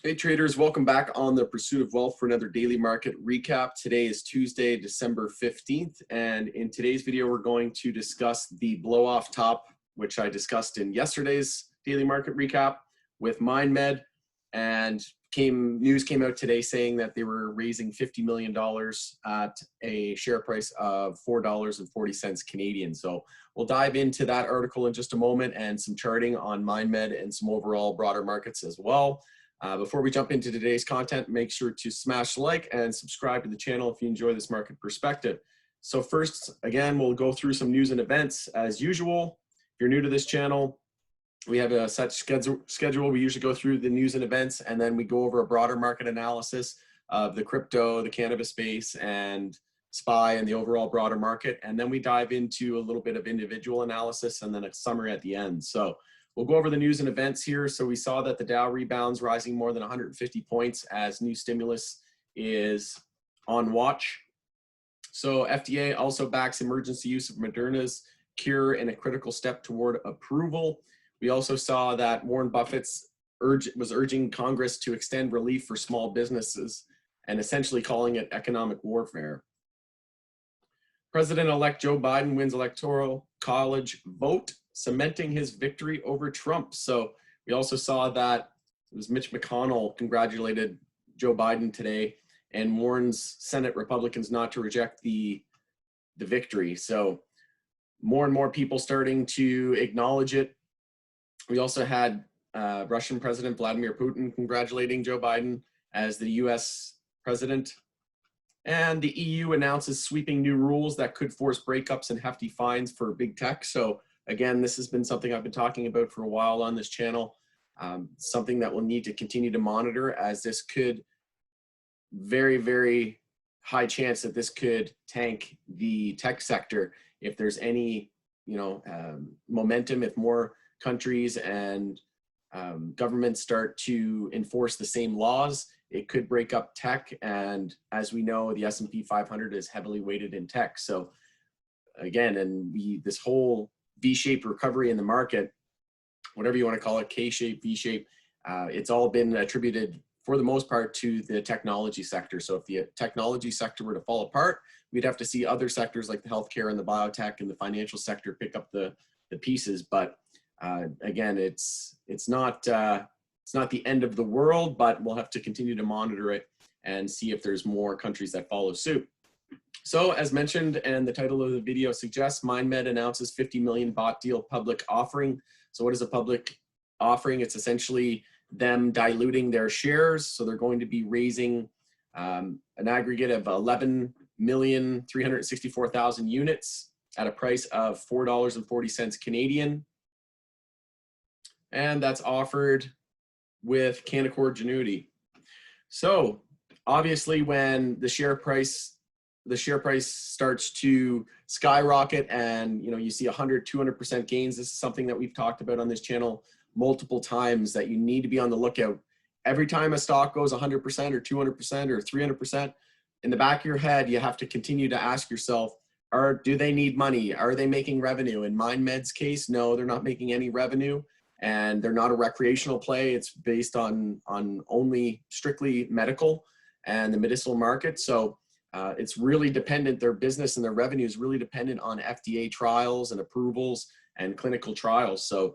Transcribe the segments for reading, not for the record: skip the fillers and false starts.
Hey traders, welcome back on the Pursuit of Wealth for another daily market recap. Today is Tuesday, December 15th, and in today's video we're going to discuss the blow off top, which I discussed in yesterday's daily market recap with MindMed, and news came out today saying that they were raising $50 million at a share price of $4.40 Canadian. So we'll dive into that article in just a moment and some charting on MindMed and some overall broader markets as well. Before we jump into today's content, make sure to smash like and subscribe to the channel if you enjoy this market perspective. So first, again, we'll go through some news and events as usual. If you're new to this channel, we have a set schedule. We usually go through the news and events, and then we go over a broader market analysis of the crypto, the cannabis space, and SPY and the overall broader market. And then we dive into a little bit of individual analysis and then a summary at the end. So we'll go over the news and events here. So we saw that the Dow rebounds, rising more than 150 points as new stimulus is on watch. So FDA also backs emergency use of Moderna's cure in a critical step toward approval. We also saw that Warren Buffett was urging Congress to extend relief for small businesses and essentially calling it economic warfare. President-elect Joe Biden wins electoral college vote, cementing his victory over Trump. So we also saw that it was Mitch McConnell congratulated Joe Biden today and warns Senate Republicans not to reject the victory. So more and more people starting to acknowledge it. We also had Russian President Vladimir Putin congratulating Joe Biden as the US president. And the EU announces sweeping new rules that could force breakups and hefty fines for big tech. So again, this has been something I've been talking about for a while on this channel, something that we'll need to continue to monitor, as this could very, very high chance that this could tank the tech sector if there's any, momentum, if more countries and governments start to enforce the same laws. It could break up tech, and as we know, the S&P 500 is heavily weighted in tech. So again, this whole V-shaped recovery in the market, whatever you want to call it, K-shape, V-shape, it's all been attributed for the most part to the technology sector. So if the technology sector were to fall apart, we'd have to see other sectors like the healthcare and the biotech and the financial sector pick up the pieces. But again, it's not the end of the world, but we'll have to continue to monitor it and see if there's more countries that follow suit. So as mentioned, and the title of the video suggests, MindMed announces 50 million bought deal public offering. So what is a public offering? It's essentially them diluting their shares. So they're going to be raising an aggregate of 11,364,000 units at a price of $4.40 Canadian. And that's offered with Canaccord Genuity. So obviously when the share price starts to skyrocket and you see 100-200% gains, this is something that we've talked about on this channel multiple times, that you need to be on the lookout. Every time a stock goes 100% or 200% or 300%, in the back of your head you have to continue to ask yourself, do they need money? Are they making revenue? In MindMed's case, no, they're not making any revenue. And they're not a recreational play. It's based on only strictly medical and the medicinal market. So it's really dependent, their business and their revenue is really dependent on FDA trials and approvals and clinical trials. So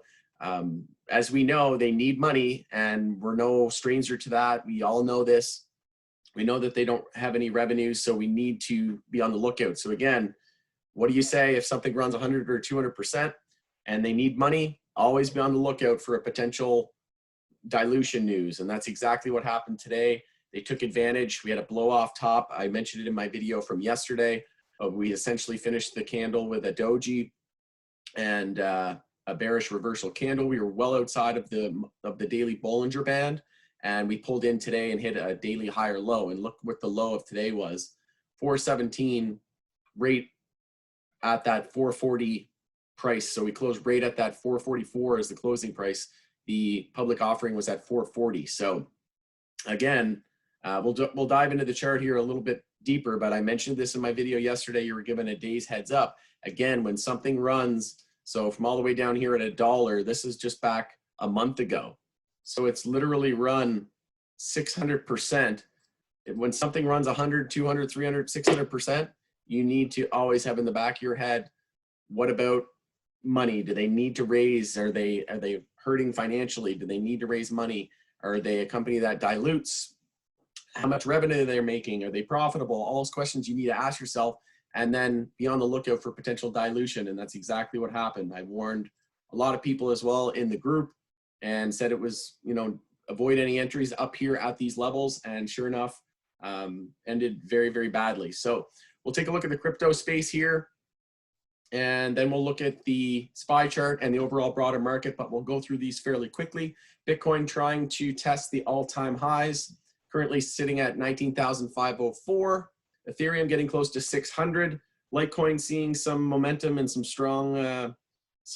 as we know, they need money, and we're no stranger to that. We all know this. We know that they don't have any revenue, so we need to be on the lookout. So again, what do you say if something runs 100 or 200% and they need money? Always be on the lookout for a potential dilution news. And that's exactly what happened today. They took advantage. We had a blow off top. I mentioned it in my video from yesterday. We essentially finished the candle with a doji and a bearish reversal candle. We were well outside of the daily Bollinger Band, and we pulled in today and hit a daily higher low. And look what the low of today was, 417, rate at that 440 price. So we closed right at that 444 as the closing price. The public offering was at 440. So again, we'll dive into the chart here a little bit deeper, but I mentioned this in my video yesterday. You were given a day's heads up. Again, when something runs, so from all the way down here at $1, this is just back a month ago. So it's literally run 600%. When something runs 100, 200, 300, 600%, you need to always have in the back of your head, what about money? Do they need to raise? Are they hurting financially? Do they need to raise money? Are they a company that dilutes? How much revenue they're making? Are they profitable? All those questions you need to ask yourself, and then be on the lookout for potential dilution. And that's exactly what happened. I warned a lot of people as well in the group and said it was, you know, avoid any entries up here at these levels. And sure enough, ended very, very badly. So we'll take a look at the crypto space here, and then we'll look at the SPY chart and the overall broader market, but we'll go through these fairly quickly. Bitcoin trying to test the all-time highs, currently sitting at 19,504. Ethereum getting close to 600. Litecoin seeing some momentum and some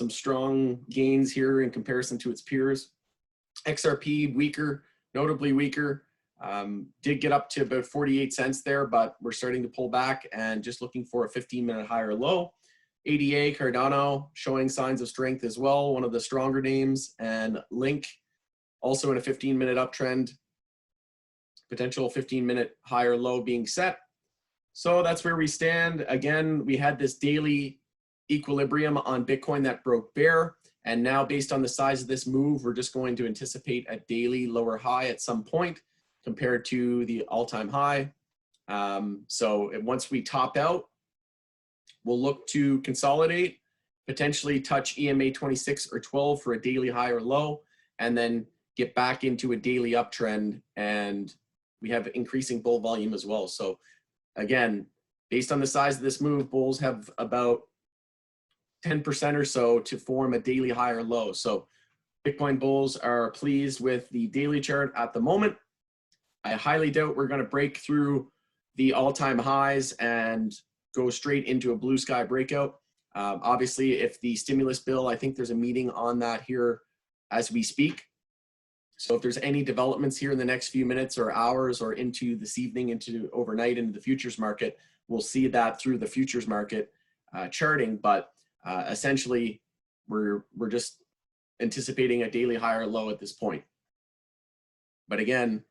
strong gains here in comparison to its peers. XRP weaker, notably weaker. Did get up to about 48 cents there, but we're starting to pull back and just looking for a 15-minute higher low. ADA, Cardano showing signs of strength as well, one of the stronger names, and Link also in a 15-minute uptrend, potential 15-minute higher low being set. So that's where we stand. Again, we had this daily equilibrium on Bitcoin that broke bare, and now based on the size of this move, we're just going to anticipate a daily lower high at some point compared to the all-time high. So once we top out, we'll look to consolidate, potentially touch EMA 26 or 12 for a daily high or low, and then get back into a daily uptrend. And we have increasing bull volume as well. So again, based on the size of this move, bulls have about 10% or so to form a daily high or low. So Bitcoin bulls are pleased with the daily chart at the moment. I highly doubt we're going to break through the all-time highs and go straight into a blue sky breakout. Obviously, if the stimulus bill, I think there's a meeting on that here as we speak. So if there's any developments here in the next few minutes or hours or into this evening, into overnight, into the futures market, we'll see that through the futures market charting. But essentially, we're just anticipating a daily higher low at this point. But again,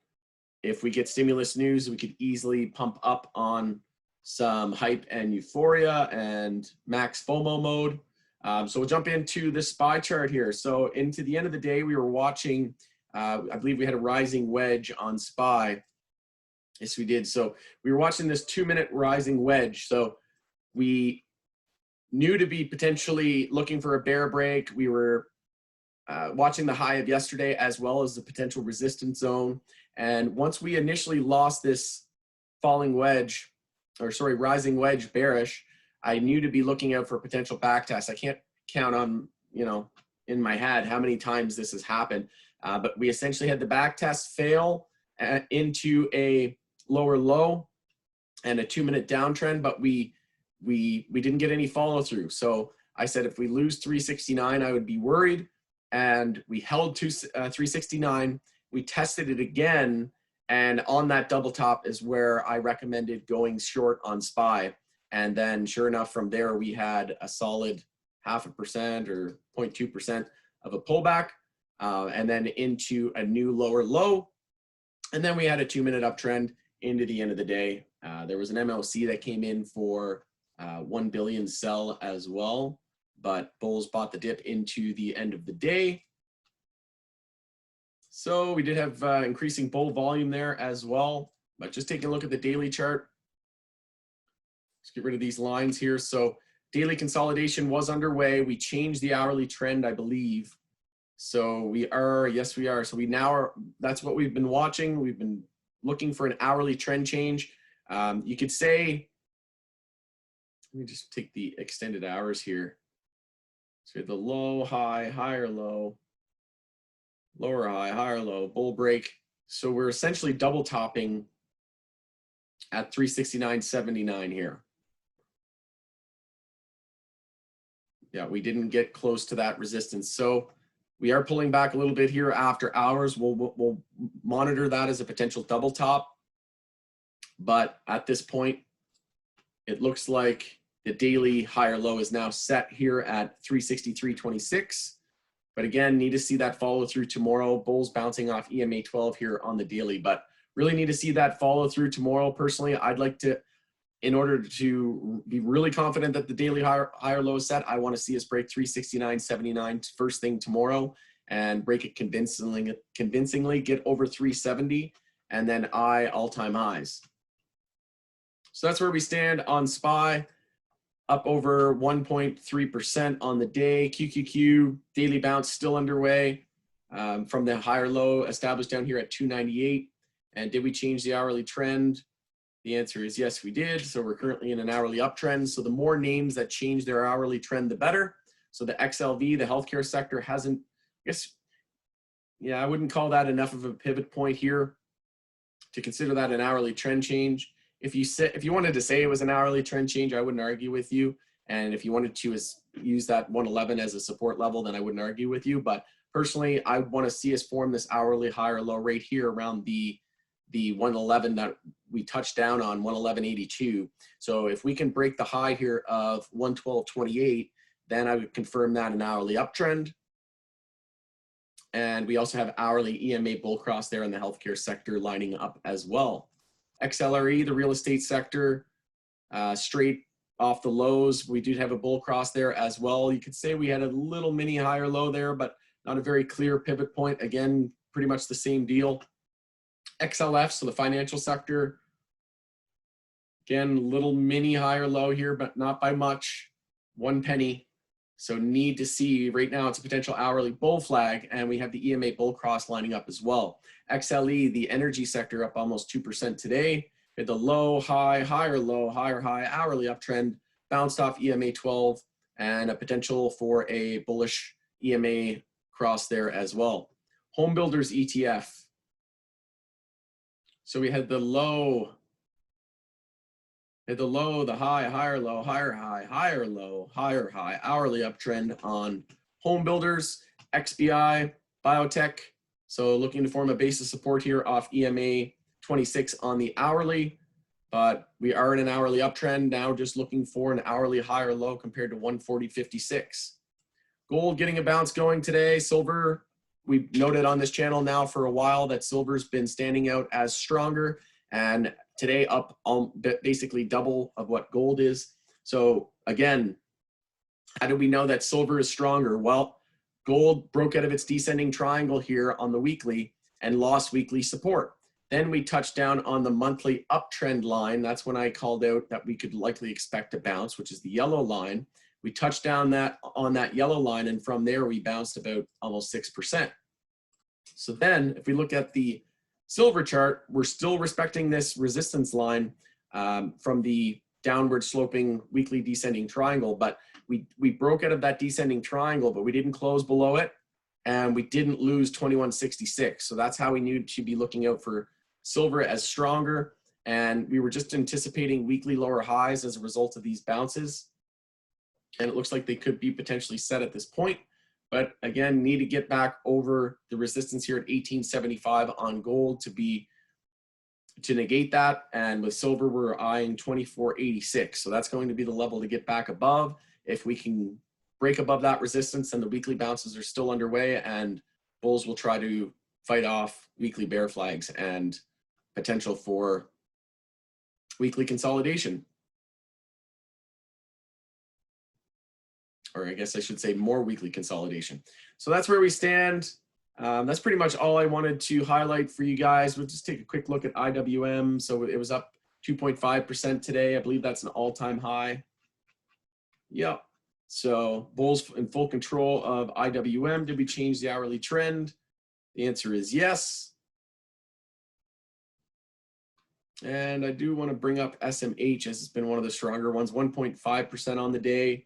if we get stimulus news, we could easily pump up on some hype and euphoria and max FOMO mode. So we'll jump into this SPY chart here. So into the end of the day, we were watching, I believe we had a rising wedge on SPY. Yes, we did. So we were watching this 2-minute rising wedge. So we knew to be potentially looking for a bear break. We were watching the high of yesterday as well as the potential resistance zone. And once we initially lost this falling wedge, or sorry, rising wedge bearish, I knew to be looking out for potential back tests. I can't count on, you know, in my head how many times this has happened. But we essentially had the back test fail into a lower low and a 2-minute downtrend, but we didn't get any follow through. So I said, if we lose 369, I would be worried. And we held to 369. We tested it again. And on that double top is where I recommended going short on SPY. And then sure enough, from there, we had a solid 0.5% or 0.2% of a pullback, and then into a new lower low. And then we had a 2-minute uptrend into the end of the day. There was an MLC that came in for 1 billion sell as well, but bulls bought the dip into the end of the day. So we did have increasing bull volume there as well, but just taking a look at the daily chart. Let's get rid of these lines here. So daily consolidation was underway. We changed the hourly trend, I believe. So we are, yes, we are. So we now are, that's what we've been watching. We've been looking for an hourly trend change. You could say, let me just take the extended hours here. So the low, high, higher, low, lower high, higher low, bull break. So we're essentially double topping at 369.79 here. Yeah, we didn't get close to that resistance. So we are pulling back a little bit here after hours. We'll monitor that as a potential double top. But at this point, it looks like the daily higher low is now set here at 363.26. But again, need to see that follow through tomorrow. Bulls bouncing off EMA 12 here on the daily, but really need to see that follow through tomorrow. Personally, I'd like to, in order to be really confident that the daily higher low is set, I want to see us break 369.79 first thing tomorrow and break it convincingly, get over 370, and then all-time highs. So that's where we stand on SPY, up over 1.3% on the day. QQQ daily bounce still underway from the higher low established down here at 298. And did we change the hourly trend? The answer is yes, we did. So we're currently in an hourly uptrend. So the more names that change their hourly trend, the better. So the XLV, the healthcare sector, hasn't, I guess, yeah, I wouldn't call that enough of a pivot point here to consider that an hourly trend change. If you wanted to say it was an hourly trend change, I wouldn't argue with you. And if you wanted to use that 111 as a support level, then I wouldn't argue with you. But personally, I want to see us form this hourly higher low rate here around the 111 that we touched down on, 111.82. So if we can break the high here of 112.28, then I would confirm that an hourly uptrend. And we also have hourly EMA bull cross there in the healthcare sector lining up as well. XLRE, the real estate sector, straight off the lows. We do have a bull cross there as well. You could say we had a little mini higher low there, but not a very clear pivot point. Again, pretty much the same deal. XLF, so the financial sector. Again, little mini higher low here, but not by much. 1 penny. So need to see, right now it's a potential hourly bull flag, and we have the EMA bull cross lining up as well. XLE, the energy sector, up almost 2% today. We had the low, high, higher low, higher high, hourly uptrend, bounced off EMA 12, and a potential for a bullish EMA cross there as well. Home builders ETF. So we had the low, the high, higher low, higher high, higher low, higher high, hourly uptrend on home builders, XBI, biotech. So looking to form a base of support here off EMA 26 on the hourly, but we are in an hourly uptrend now, just looking for an hourly higher low compared to 140.56. Gold getting a bounce going today. Silver, we've noted on this channel now for a while that silver's been standing out as stronger, and today up basically double of what gold is. So again, how do we know that silver is stronger? Well, gold broke out of its descending triangle here on the weekly and lost weekly support. Then we touched down on the monthly uptrend line. That's when I called out that we could likely expect a bounce, which is the yellow line. We touched down on that yellow line, and from there we bounced about almost 6%. So then if we look at the silver chart, we're still respecting this resistance line from the downward sloping weekly descending triangle, but we broke out of that descending triangle, but we didn't close below it, and we didn't lose 21.66. So that's how we need to be looking out for silver as stronger. And we were just anticipating weekly lower highs as a result of these bounces. And it looks like they could be potentially set at this point. But again, need to get back over the resistance here at 1875 on gold to negate that. And with silver, we're eyeing 24.86. So that's going to be the level to get back above. If we can break above that resistance, then the weekly bounces are still underway, and bulls will try to fight off weekly bear flags and potential for weekly consolidation. Or I guess I should say more weekly consolidation. So that's where we stand. That's pretty much all I wanted to highlight for you guys. We'll just take a quick look at IWM. So it was up 2.5% today. I believe that's an all-time high. Yep. So bulls in full control of IWM. Did we change the hourly trend? The answer is yes. And I do want to bring up SMH as it's been one of the stronger ones, 1.5% on the day.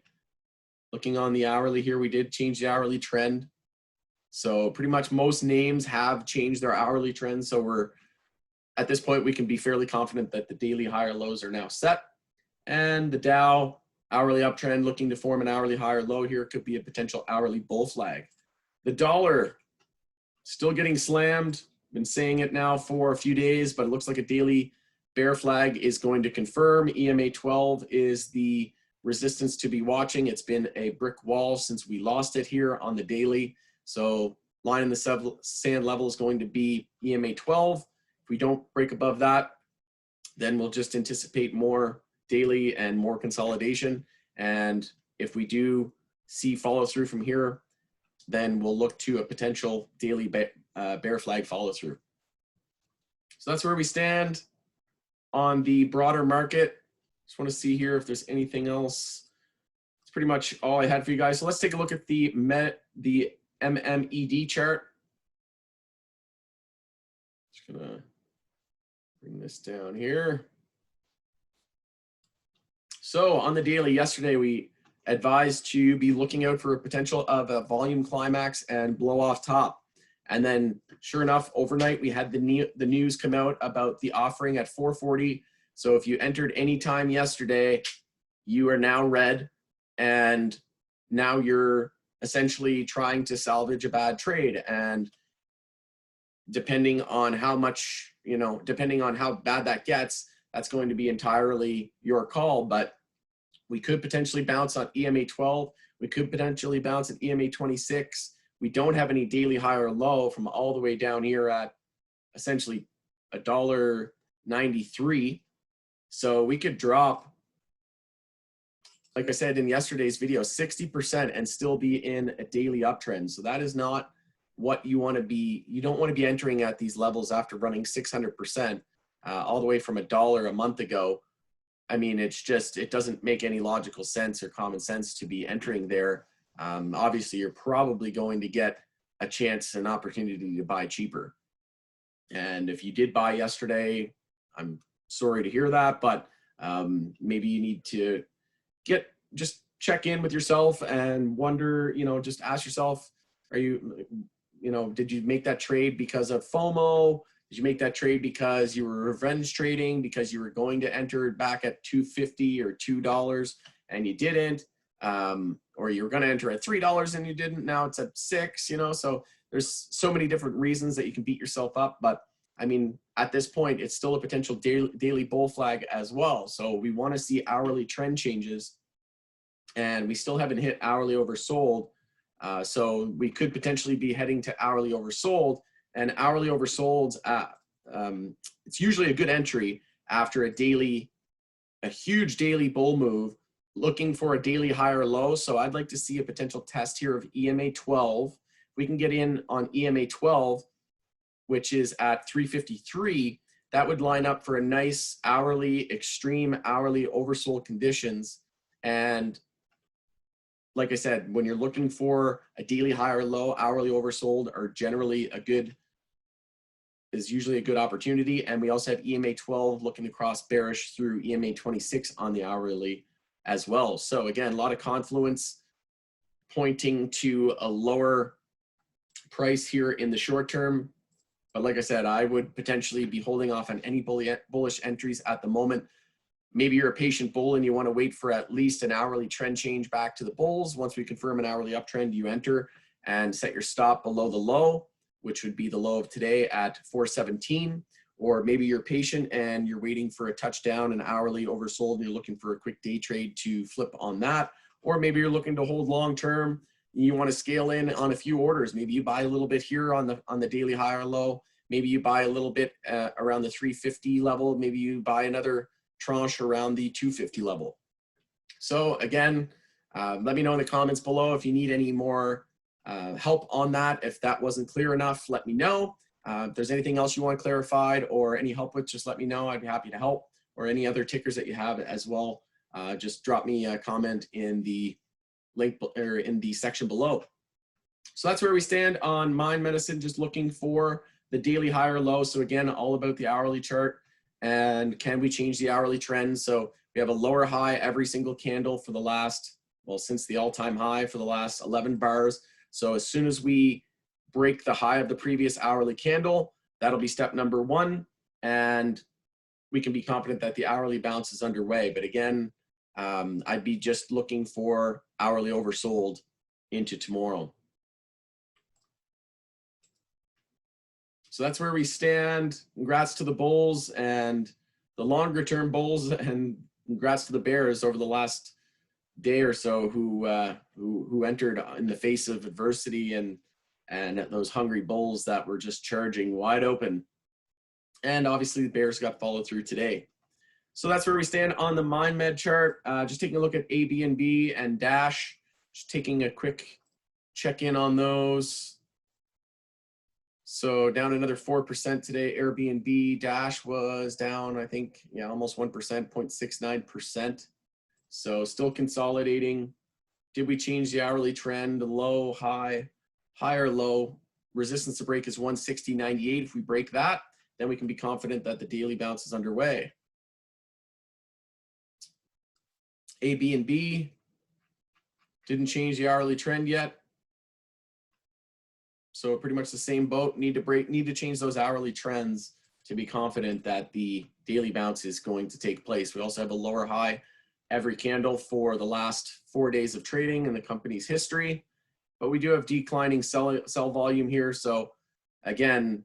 Looking on the hourly here, we did change the hourly trend. So pretty much most names have changed their hourly trend. So we're at this point, we can be fairly confident that the daily higher lows are now set. And the Dow hourly uptrend looking to form an hourly higher low here could be a potential hourly bull flag. The dollar still getting slammed. Been saying it now for a few days, but it looks like a daily bear flag is going to confirm. EMA 12 is the resistance to be watching. It's been a brick wall since we lost it here on the daily. So line in the sand level is going to be EMA 12. If we don't break above that, then we'll just anticipate more daily and more consolidation. And if we do see follow through from here, then we'll look to a potential daily bear flag follow through. So that's where we stand on the broader market. Just want to see here if there's anything else. It's pretty much all I had for you guys. So let's take a look at the MMED chart. Just gonna bring this down here. So on the daily yesterday, we advised to be looking out for a potential of a volume climax and blow off top. And then sure enough, overnight, we had the news come out about the offering at 440. So if you entered any time yesterday, you are now red, and now you're essentially trying to salvage a bad trade. And depending on how much, depending on how bad that gets, that's going to be entirely your call. But we could potentially bounce on EMA 12. We could potentially bounce at EMA 26. We don't have any daily high or low from all the way down here at essentially $1.93. So we could drop, like I said in yesterday's video, 60% and still be in a daily uptrend. So that is not what you want to be. You don't want to be entering at these levels after running 600% all the way from $1 a month ago. I mean, it's just, it doesn't make any logical sense or common sense to be entering there. Obviously, you're probably going to get a chance, an opportunity to buy cheaper. And if you did buy yesterday, I'm sorry to hear that, but maybe you need to just check in with yourself and wonder, just ask yourself, are you, did you make that trade because of FOMO? Did you make that trade because you were revenge trading, because you were going to enter back at $2.50 or $2 and you didn't? Or you were going to enter at $3 and you didn't, now it's at $6, so there's so many different reasons that you can beat yourself up. But I mean, at this point, it's still a potential daily bull flag as well. So we want to see hourly trend changes, and we still haven't hit hourly oversold. So we could potentially be heading to hourly oversold, and hourly oversold, it's usually a good entry after a huge daily bull move, looking for a daily higher low. So I'd like to see a potential test here of EMA 12. We can get in on EMA 12, which is at 353. That would line up for a nice extreme hourly oversold conditions. And like I said, when you're looking for a daily higher low, hourly oversold are generally is usually a good opportunity. And we also have EMA 12 looking to cross bearish through EMA 26 on the hourly as well. So again, a lot of confluence pointing to a lower price here in the short term. But like I said, I would potentially be holding off on any bullish entries at the moment. Maybe you're a patient bull and you want to wait for at least an hourly trend change back to the bulls. Once we confirm an hourly uptrend, you enter and set your stop below the low, which would be the low of today at 417. Or maybe you're patient and you're waiting for a touchdown, an hourly oversold, and you're looking for a quick day trade to flip on that. Or maybe you're looking to hold long term. You want to scale in on a few orders. Maybe you buy a little bit here on the daily high or low. Maybe you buy a little bit around the 350 level. Maybe you buy another tranche around the 250 level. So again, let me know in the comments below if you need any more help on that. If that wasn't clear enough, let me know. If there's anything else you want clarified or any help with, just let me know. I'd be happy to help. Or any other tickers that you have as well, just drop me a comment in the link or in the section below. So that's where we stand on Mind Medicine, just looking for the daily high or low. So again, all about the hourly chart, and can we change the hourly trend? So we have a lower high every single candle for the last, well, since the all-time high for the last 11 bars. So as soon as we break the high of the previous hourly candle, that'll be step number one, and we can be confident that the hourly bounce is underway. But again, I'd be just looking for hourly oversold into tomorrow. So that's where we stand. Congrats to the bulls and the longer term bulls, and congrats to the bears over the last day or so who entered in the face of adversity and and those hungry bulls that were just charging wide open. And obviously the bears got followed through today. So that's where we stand on the MindMed chart. Just taking a look at ABNB and Dash, just taking a quick check in on those. So down another 4% today. Airbnb Dash was down, I think, yeah, almost 1%, 0.69%. So still consolidating. Did we change the hourly trend? Low, high, higher, low. Resistance to break is 160.98. If we break that, then we can be confident that the daily bounce is underway. ABNB didn't change the hourly trend yet. So pretty much the same boat. Need to change those hourly trends to be confident that the daily bounce is going to take place. We also have a lower high every candle for the last 4 days of trading in the company's history, but we do have declining sell volume here. So again,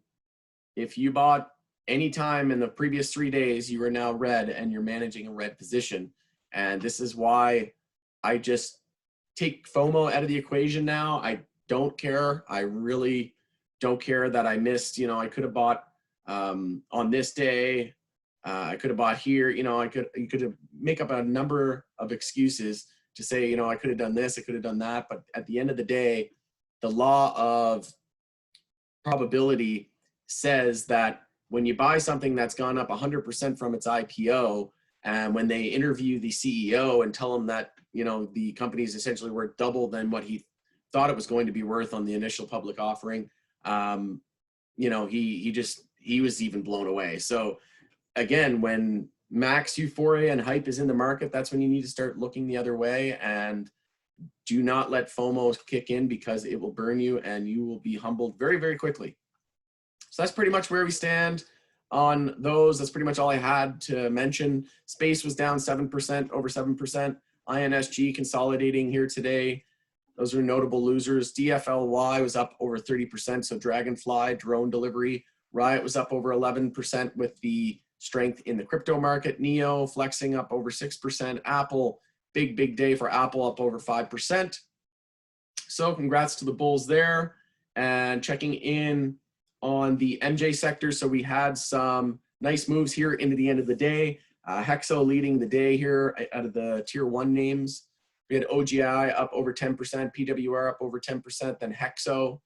if you bought any time in the previous 3 days, you are now red and you're managing a red position. And this is why I just take FOMO out of the equation now. I don't care. I really don't care that I missed, you know, I could have bought on this day. I could have bought here, you know, you could have make up a number of excuses to say, you know, I could have done this, I could have done that. But at the end of the day, the law of probability says that when you buy something that's gone up 100% from its IPO, and when they interview the CEO and tell him that, you know, the company is essentially worth double than what he thought it was going to be worth on the initial public offering, you know, he was even blown away. So again, when max euphoria and hype is in the market, that's when you need to start looking the other way, and do not let FOMO kick in, because it will burn you and you will be humbled very, very quickly. So that's pretty much where we stand on those. That's pretty much all I had to mention. Space was down 7%, over 7%. INSG consolidating here today. Those are notable losers. DFLY was up over 30%. So Dragonfly, drone delivery. Riot was up over 11% with the strength in the crypto market. Neo flexing up over 6%. Apple, big day for Apple, up over 5%. So congrats to the bulls there. And checking in on the MJ sector. So we had some nice moves here into the end of the day. HEXO leading the day here out of the tier 1 names. We had OGI up over 10%, PWR up over 10%, then HEXO.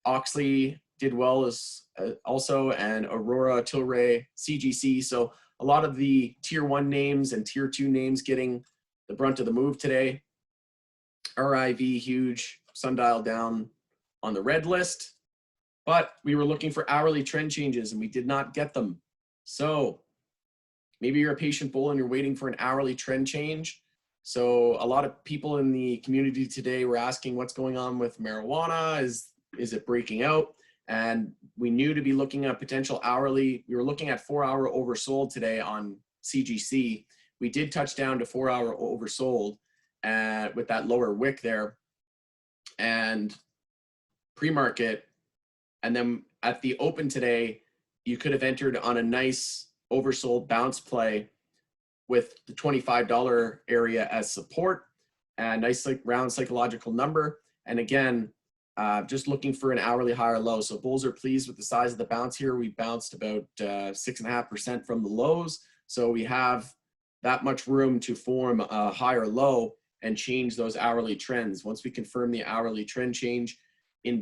Oxley did well as also, and Aurora, Tilray, CGC. So a lot of the tier 1 names and tier 2 names getting the brunt of the move today. RIV huge, Sundial down on the red list, but we were looking for hourly trend changes and we did not get them. So maybe you're a patient bull and you're waiting for an hourly trend change. So a lot of people in the community today were asking what's going on with marijuana. Is it breaking out? And we knew to be looking at potential hourly. We were looking at 4-hour oversold today on CGC. We did touch down to 4-hour oversold with that lower wick there and pre-market. And then at the open today, you could have entered on a nice oversold bounce play with the $25 area as support, and nice like round psychological number. And again, just looking for an hourly higher low. So bulls are pleased with the size of the bounce here. We bounced about 6.5% from the lows. So we have that much room to form a higher low and change those hourly trends. Once we confirm the hourly trend change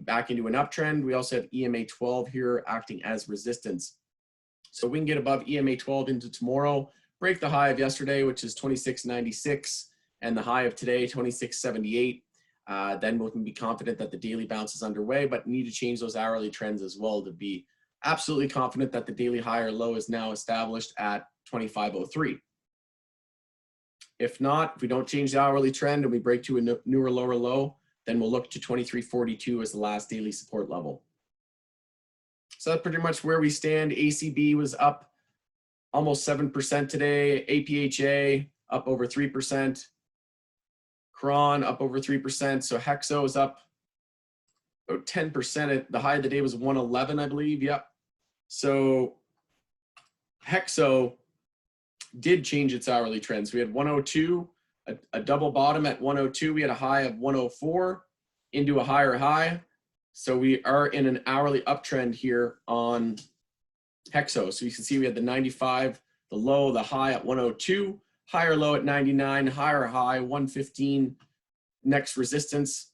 back into an uptrend, we also have EMA 12 here acting as resistance. So we can get above EMA 12 into tomorrow, break the high of yesterday, which is 26.96, and the high of today, 26.78. Then we can be confident that the daily bounce is underway, but need to change those hourly trends as well to be absolutely confident that the daily high or low is now established at 25.03. If not, if we don't change the hourly trend and we break to a newer lower low, then we'll look to 23.42 as the last daily support level. So that's pretty much where we stand. ACB was up almost 7% today. APHA up over 3%. Cron up over 3%. So HEXO is up about 10%. The high of the day was 111, I believe. Yep. So HEXO did change its hourly trends. We had 102, a double bottom at 102. We had a high of 104 into a higher high. So we are in an hourly uptrend here on HEXO. So you can see we had the 95, the low, the high at 102, higher low at 99, higher high 115. Next resistance,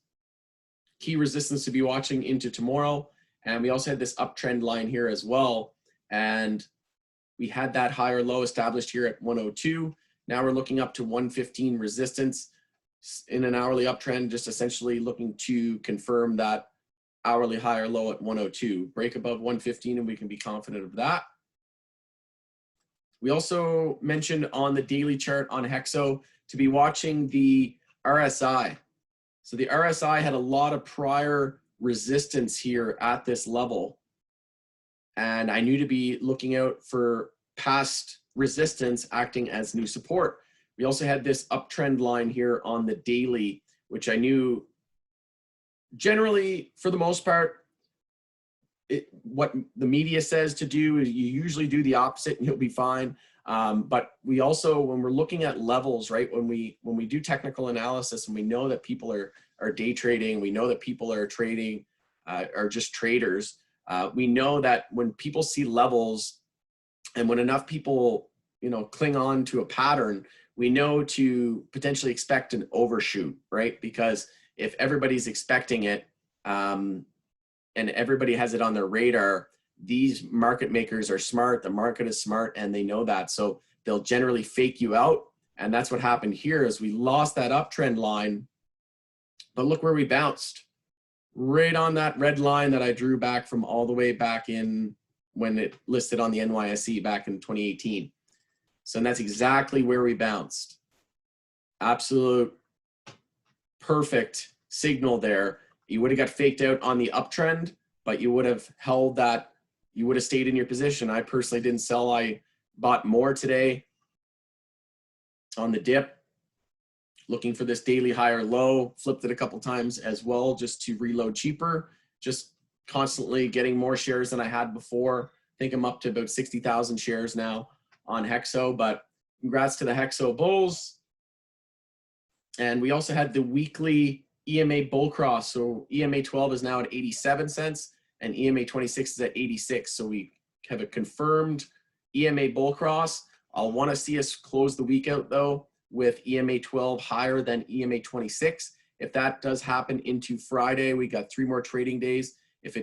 key resistance to be watching into tomorrow. And we also had this uptrend line here as well. And we had that higher low established here at 102. Now we're looking up to 115 resistance in an hourly uptrend, just essentially looking to confirm that hourly higher low at 102. Break above 115 and we can be confident of that. We also mentioned on the daily chart on HEXO to be watching the RSI. So the RSI had a lot of prior resistance here at this level. And I knew to be looking out for past resistance acting as new support. We also had this uptrend line here on the daily, which I knew generally, for the most part, what the media says to do is you usually do the opposite and you'll be fine. But we also, when we're looking at levels, right, when we do technical analysis and we know that people are day trading, we know that people are trading, are just traders, we know that when people see levels and when enough people, cling on to a pattern, we know to potentially expect an overshoot, right? Because if everybody's expecting it and everybody has it on their radar, these market makers are smart, the market is smart, and they know that. So they'll generally fake you out. And that's what happened here is we lost that uptrend line, but look where we bounced. Right on that red line that I drew back from all the way back in when it listed on the NYSE back in 2018. So that's exactly where we bounced. Absolute perfect signal there. You would have got faked out on the uptrend, but you would have held that, you would have stayed in your position. I personally didn't sell. I bought more today on the dip, looking for this daily higher low, flipped it a couple times as well just to reload cheaper, just constantly getting more shares than I had before. I think I'm up to about 60,000 shares now on HEXO, but congrats to the HEXO bulls. And we also had the weekly EMA bull cross. So EMA 12 is now at 87 cents and EMA 26 is at 86. So we have a confirmed EMA bull cross. I'll want to see us close the week out though with EMA 12 higher than EMA 26. If that does happen into Friday, we got 3 more trading days. If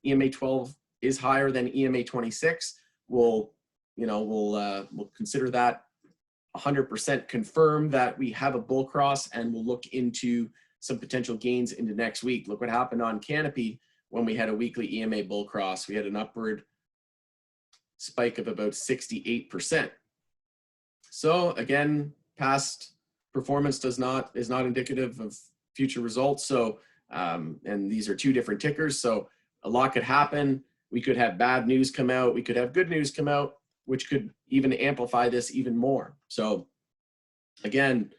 EMA 12 is higher than EMA 26, we'll consider that 100% confirmed that we have a bull cross, and we'll look into some potential gains into next week. Look what happened on Canopy when we had a weekly EMA bull cross. We had an upward spike of about 68%. So again, past performance is not indicative of future results. So, and these are 2 different tickers. So a lot could happen. We could have bad news come out. We could have good news come out, which could even amplify this even more. So again,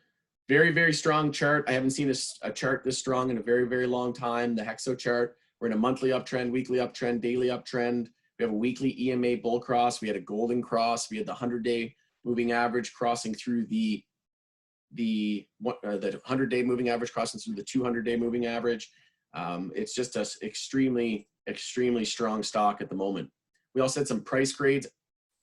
very, very strong chart. I haven't seen a chart this strong in a very, very long time. The HEXO chart, we're in a monthly uptrend, weekly uptrend, daily uptrend. We have a weekly EMA bull cross. We had a golden cross. We had the 100-day moving average crossing through the 100-day moving average crossing through the 200-day moving average. It's just an extremely, extremely strong stock at the moment. We also had some price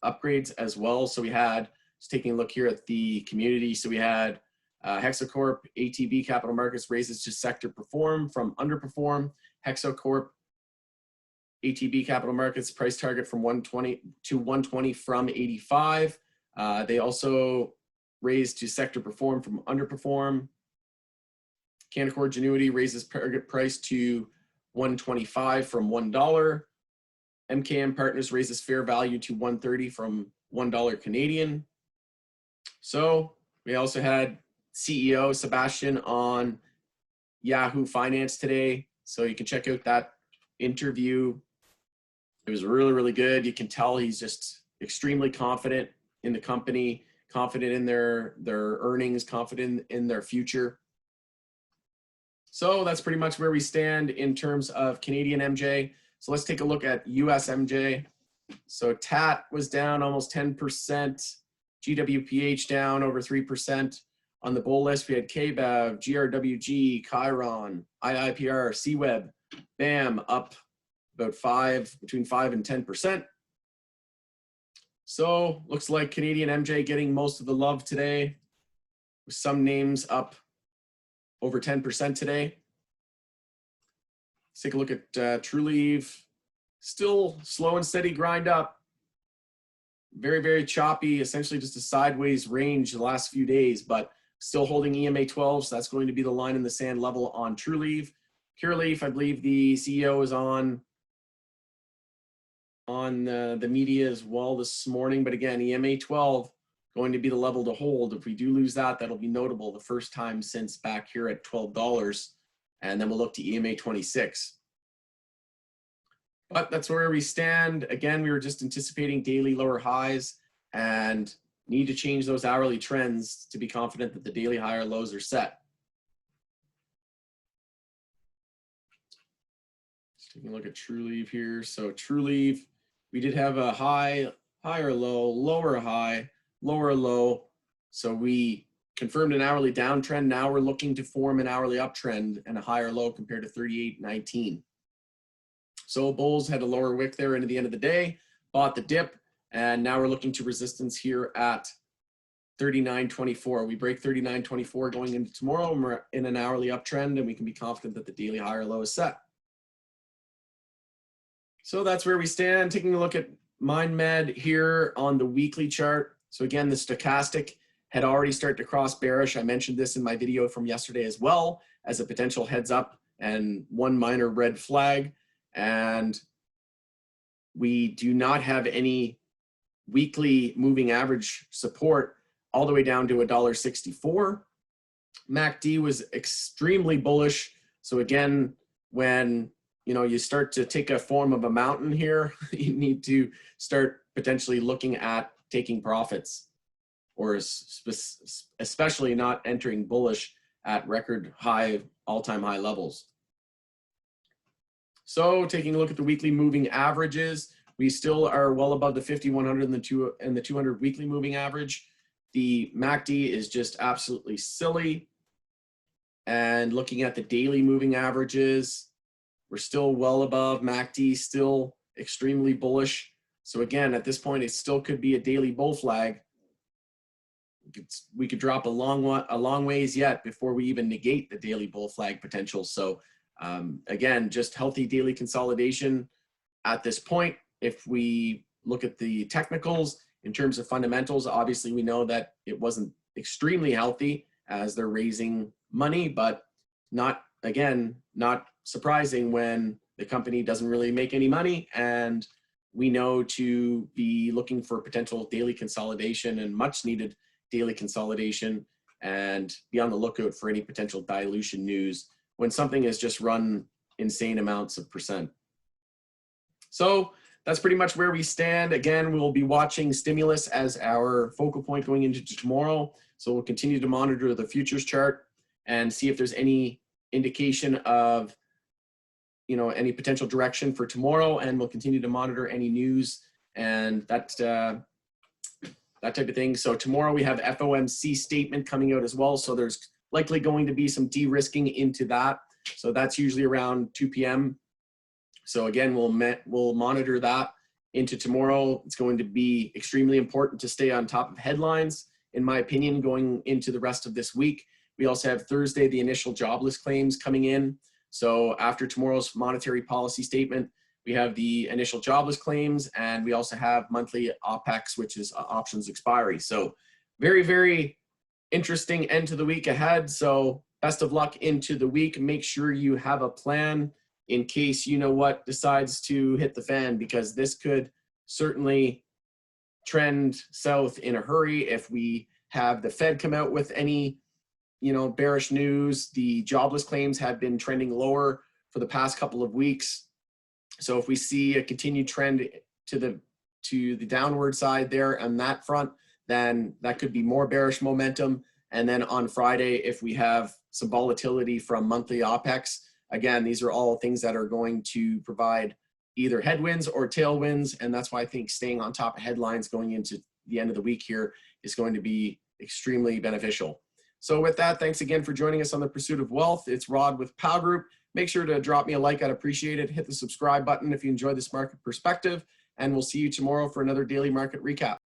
upgrades as well. So we had, just taking a look here at the community. So we had HEXO Corp, ATB Capital Markets raises to sector perform from underperform. HEXO Corp, ATB Capital Markets price target from 120 to 120 from 85. They also raised to sector perform from underperform. Canaccord Genuity raises target price to 125 from $1. MKM Partners raises fair value to 130 from $1 Canadian. So we also had CEO Sebastian on Yahoo Finance today. So you can check out that interview. It was really, really good. You can tell he's just extremely confident in the company, confident in their earnings, confident in their future. So that's pretty much where we stand in terms of Canadian MJ. So let's take a look at US MJ. So TAT was down almost 10%, GWPH down over 3%. On the bull list, we had KBAV, GRWG, Chiron, IIPR, CWEB, bam, up about between 5 and 10%. So looks like Canadian MJ getting most of the love today, with some names up over 10% today. Let's take a look at Trulieve. Still slow and steady grind up. Very, very choppy, essentially just a sideways range the last few days, but still holding EMA 12, so that's going to be the line in the sand level on Trulieve. Curaleaf, I believe the CEO is on the media as well this morning, but again, EMA 12 going to be the level to hold. If we do lose that, that'll be notable, the first time since back here at $12, and then we'll look to EMA 26. But that's where we stand. Again, we were just anticipating daily lower highs and need to change those hourly trends to be confident that the daily higher lows are set. Just taking a look at Trulieve here. So Trulieve, we did have a high, higher low, lower high, lower low. So we confirmed an hourly downtrend. Now we're looking to form an hourly uptrend and a higher low compared to 38.19. So bulls had a lower wick there into the end of the day, bought the dip, and now we're looking to resistance here at 39.24. We break 39.24 going into tomorrow, and we're in an hourly uptrend, and we can be confident that the daily higher low is set. So that's where we stand. Taking a look at MindMed here on the weekly chart. So again, the stochastic had already started to cross bearish. I mentioned this in my video from yesterday as well as a potential heads up and one minor red flag. And we do not have any weekly moving average support all the way down to $1.64. MACD was extremely bullish. So again, when you start to take a form of a mountain here, you need to start potentially looking at taking profits, or especially not entering bullish at record high, all-time high levels. So taking a look at the weekly moving averages, we still are well above the 50, 100, and the 200 weekly moving average. The MACD is just absolutely silly. And looking at the daily moving averages, we're still well above MACD, still extremely bullish. So again, at this point, it still could be a daily bull flag. We could drop a long ways yet before we even negate the daily bull flag potential. So again, just healthy daily consolidation at this point. If we look at the technicals in terms of fundamentals, obviously we know that it wasn't extremely healthy as they're raising money, but not surprising when the company doesn't really make any money, and we know to be looking for potential daily consolidation and much needed daily consolidation, and be on the lookout for any potential dilution news when something has just run insane amounts of percent. So that's pretty much where we stand. Again, we'll be watching stimulus as our focal point going into tomorrow. So we'll continue to monitor the futures chart and see if there's any indication of any potential direction for tomorrow, and we'll continue to monitor any news and that type of thing. So tomorrow we have FOMC statement coming out as well. So there's likely going to be some de-risking into that. So that's usually around 2 p.m. So again, we'll monitor that into tomorrow. It's going to be extremely important to stay on top of headlines, in my opinion, going into the rest of this week. We also have Thursday, the initial jobless claims coming in. So after tomorrow's monetary policy statement, we have the initial jobless claims, and we also have monthly OPEX, which is options expiry. So very, very interesting end to the week ahead. So best of luck into the week. Make sure you have a plan in case decides to hit the fan, because this could certainly trend south in a hurry if we have the Fed come out with any bearish news. The jobless claims have been trending lower for the past couple of weeks. So if we see a continued trend to the downward side there on that front, then that could be more bearish momentum. And then on Friday, if we have some volatility from monthly OPEX, again, these are all things that are going to provide either headwinds or tailwinds. And that's why I think staying on top of headlines going into the end of the week here is going to be extremely beneficial. So with that, thanks again for joining us on The Pursuit of Wealth. It's Rod with Powell Group. Make sure to drop me a like. I'd appreciate it. Hit the subscribe button if you enjoyed this market perspective, and we'll see you tomorrow for another daily market recap.